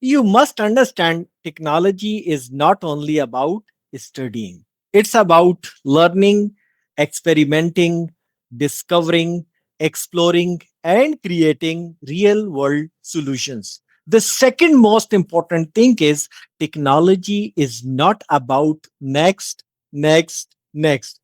You must understand technology is not only about studying, it's about learning, experimenting, discovering, exploring, and creating real world solutions. The second most important thing is technology is not about next, next, next.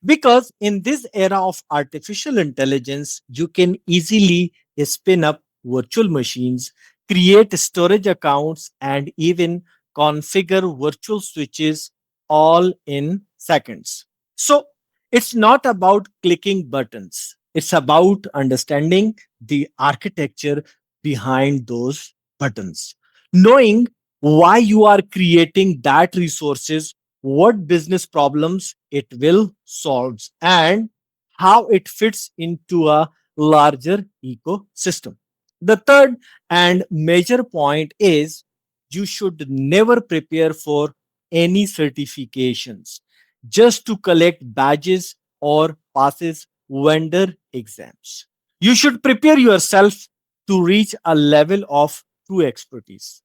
Because in this era of artificial intelligence, you can easily spin up virtual machines, create storage accounts, and even configure virtual switches all in seconds. So it's not about clicking buttons, it's about understanding the architecture behind those buttons, knowing why you are creating that resources, what business problems it will solve, and how it fits into a larger ecosystem. The third and major point is you should never prepare for any certifications just to collect badges or passes vendor exams. You should prepare yourself to reach a level of true expertise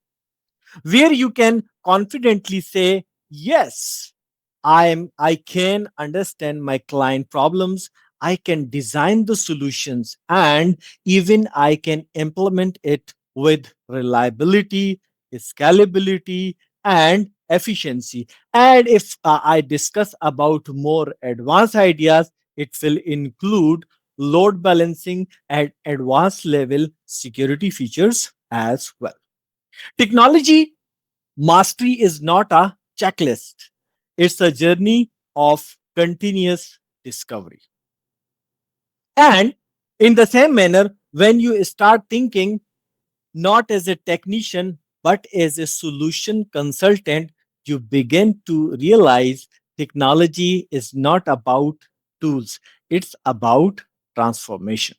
where you can confidently say, yes, I can understand my client problems, I can design the solutions, and even I can implement it with reliability, scalability, and efficiency. And if I discuss about more advanced ideas, it will include load balancing at advanced level security features as well. Technology mastery is not a checklist, it's a journey of continuous discovery. And in the same manner, when you start thinking not as a technician, but as a solution consultant, you begin to realize technology is not about tools, it's about transformation.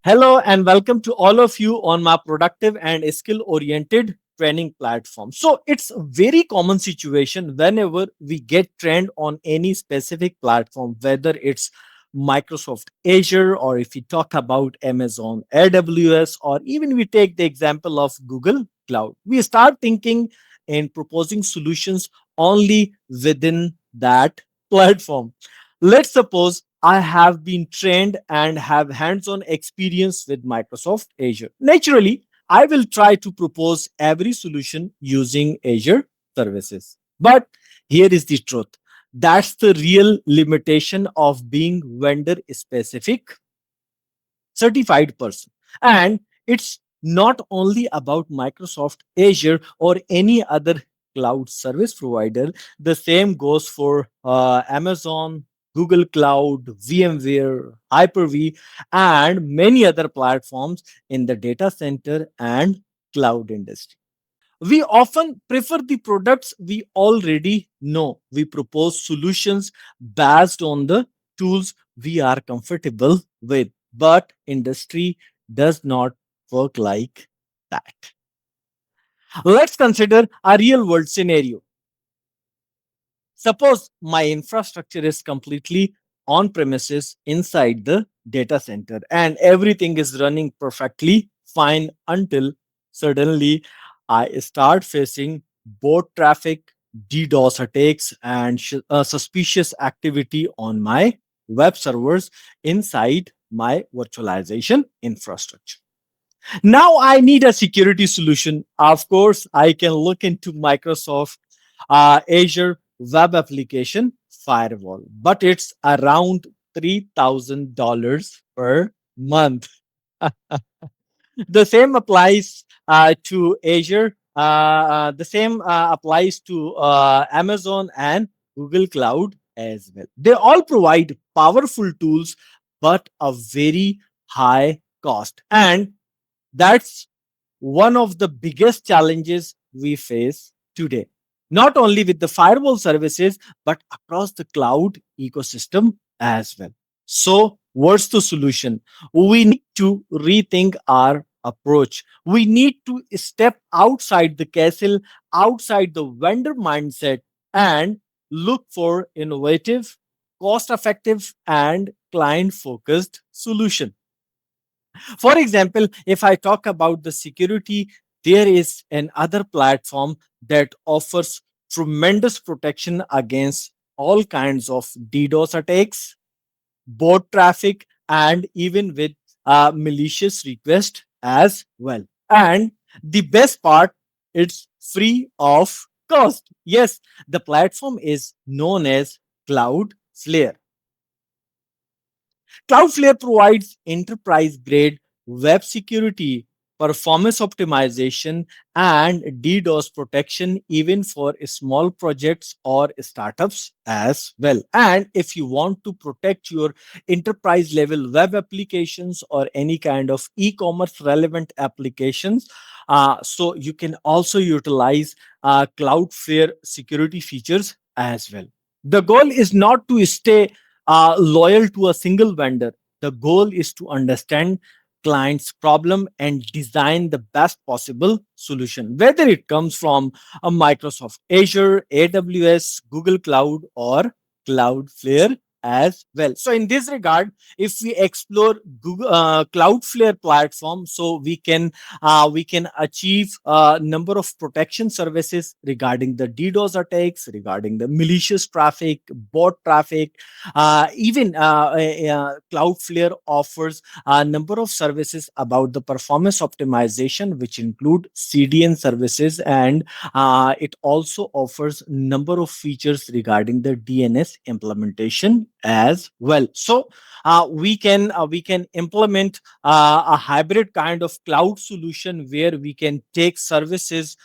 Hello and welcome to all of you on my productive and skill oriented training platform. So it's a very common situation whenever we get trained on any specific platform, whether it's Microsoft Azure or if we talk about Amazon AWS or even we take the example of Google Cloud. We start thinking and proposing solutions only within that platform. Let's suppose I have been trained and have hands on experience with Microsoft Azure. Naturally, I will try to propose every solution using Azure services. But here is the truth, that's the real limitation of being vendor specific certified person. And it's not only about Microsoft Azure or any other cloud service provider. The same goes for Amazon, Google Cloud, VMware, Hyper-V, and many other platforms in the data center and cloud industry. We often prefer the products we already know. We propose solutions based on the tools we are comfortable with. But industry does not work like that. Let's consider a real world scenario. Suppose my infrastructure is completely on premises inside the data center and everything is running perfectly fine until suddenly I start facing bot traffic, DDoS attacks, and suspicious activity on my web servers inside my virtualization infrastructure. Now I need a security solution. Of course, I can look into Microsoft Azure Web Application Firewall, but it's around $3,000 per month. The same applies to Azure. The same applies to Amazon and Google Cloud as well. They all provide powerful tools, but a very high cost. And that's one of the biggest challenges we face today, not only with the firewall services, but across the cloud ecosystem as well. So, what's the solution? We need to rethink our approach. We need to step outside the castle, outside the vendor mindset, and look for innovative, cost effective, and client focused solution. For example, if I talk about the security, there is another platform that offers tremendous protection against all kinds of DDoS attacks, bot traffic, and even with malicious request as well. And the best part, it's free of cost. Yes, the platform is known as Cloudflare. Cloudflare provides enterprise grade web security, performance optimization, and DDoS protection, even for small projects or startups as well. And if you want to protect your enterprise level web applications or any kind of e commerce relevant applications, so you can also utilize Cloudflare security features as well. The goal is not to stay loyal to a single vendor. The goal is to understand client's problem and design the best possible solution, whether it comes from a Microsoft Azure, AWS, Google Cloud, or Cloudflare as well. So in this regard, if we explore Google Cloudflare platform, so we can achieve a number of protection services regarding the DDoS attacks, regarding the malicious traffic, bot traffic, even Cloudflare offers a number of services about the performance optimization, which include CDN services, and it also offers number of features regarding the DNS implementation as well. So we can implement a hybrid kind of cloud solution where we can take services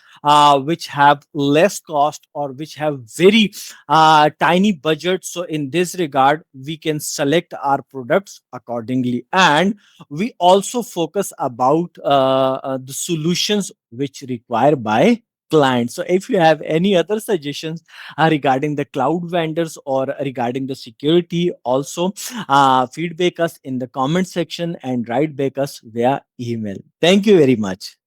which have less cost or which have very tiny budget. So in this regard, we can select our products accordingly, and we also focus about the solutions which require by clients. So if you have any other suggestions regarding the cloud vendors or regarding the security, also feedback us in the comment section and write back us via email. Thank you very much.